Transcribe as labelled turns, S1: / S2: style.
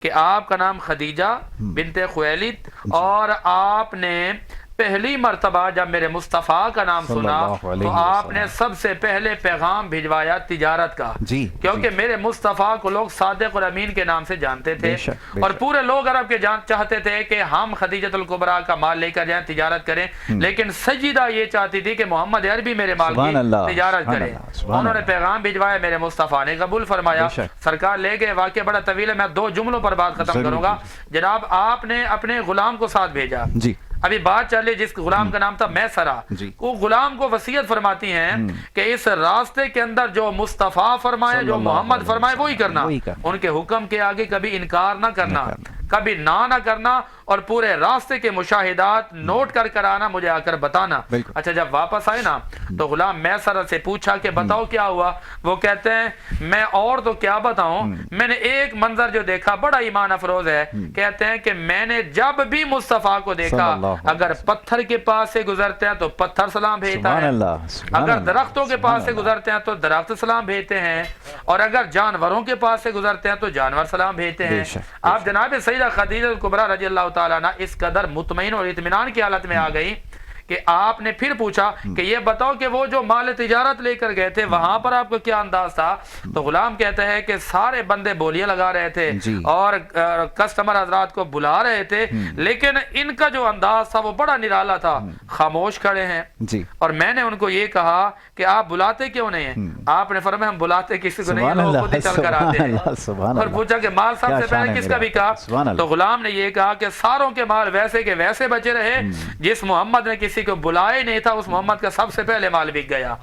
S1: کہ آپ کا نام خدیجہ بنت خویلد اور آپ نے پہلی مرتبہ جب میرے مصطفیٰ کا نام سنا تو آپ نے سب سے پہلے پیغام بھجوایا تجارت کا، کیونکہ میرے مصطفیٰ کو لوگ صادق اور امین کے نام سے جانتے تھے، اور پورے لوگ عرب کے چاہتے تھے کہ ہم خدیجۃ الکبریٰ کا مال لے کر جائیں تجارت کریں، لیکن سیدہ یہ چاہتی تھی کہ محمد عربی میرے مال کی تجارت کریں۔ انہوں نے پیغام بھجوایا، میرے مصطفیٰ نے قبول فرمایا، سرکار لے گئے۔ واقعہ بڑا طویل ہے، میں 2 جملوں پر بات ختم کروں گا۔ جناب آپ نے اپنے غلام کو ساتھ بھیجا، ابھی بات چلے جس غلام کا نام تھا میسرہ، وہ غلام کو وصیت فرماتی ہیں کہ اس راستے کے اندر جو مصطفیٰ فرمائے، جو محمد فرمائے وہی کرنا، ان کے حکم کے آگے کبھی انکار نہ کرنا، کبھی نہ کرنا، اور پورے راستے کے مشاہدات نوٹ کر آنا، مجھے آ کر بتانا۔ اچھا جب واپس آئے نا تو غلام میسرہ سے پوچھا کہ بتاؤ کیا ہوا؟ وہ کہتے ہیں میں اور تو کیا بتاؤں، میں نے ایک منظر جو دیکھا بڑا ایمان افروز ہے۔ کہتے ہیں کہ میں نے جب بھی مصطفیٰ کو دیکھا، اگر پتھر کے پاس سے گزرتے ہیں تو پتھر سلام بھیجتا ہے، اگر درختوں کے پاس سے گزرتے ہیں تو درخت سلام بھیجتے ہیں، اور اگر جانوروں کے پاس سے گزرتے ہیں تو جانور سلام بھیجتے ہیں۔ آپ جناب سیدہ خدیجہ الکبریٰ رضی اللہ تعالیٰ عنہ اس قدر مطمئن اور اطمینان کی حالت میں آ گئی کہ آپ نے پھر پوچھا کہ یہ بتاؤ کہ وہ جو مال تجارت لے کر گئے تھے وہاں پر آپ کو کیا انداز تھا؟ تو غلام کہتا ہے کہ سارے بندے بولیاں لگا رہے تھے اور کسٹمر حضرات کو بلا رہے تھے، لیکن ان کا جو انداز تھا وہ بڑا نرالا تھا، خاموش کھڑے ہیں۔ اور میں نے ان کو یہ کہا کہ آپ بلاتے کیوں نہیں ہیں؟ آپ نے فرمایا ہم بلاتے کسی کو نہیں، لوگ خود ہی چل کر آتے ہیں۔ اور پوچھا کہ مال سب سے پہلے کس کا بھی کہا؟ تو غلام نے یہ کہا کہ ساروں کے مال ویسے کے ویسے بچے رہے، جس محمد نے کسی کو بلایا نہیں تھا اس محمد کا سب سے پہلے مال بک گیا۔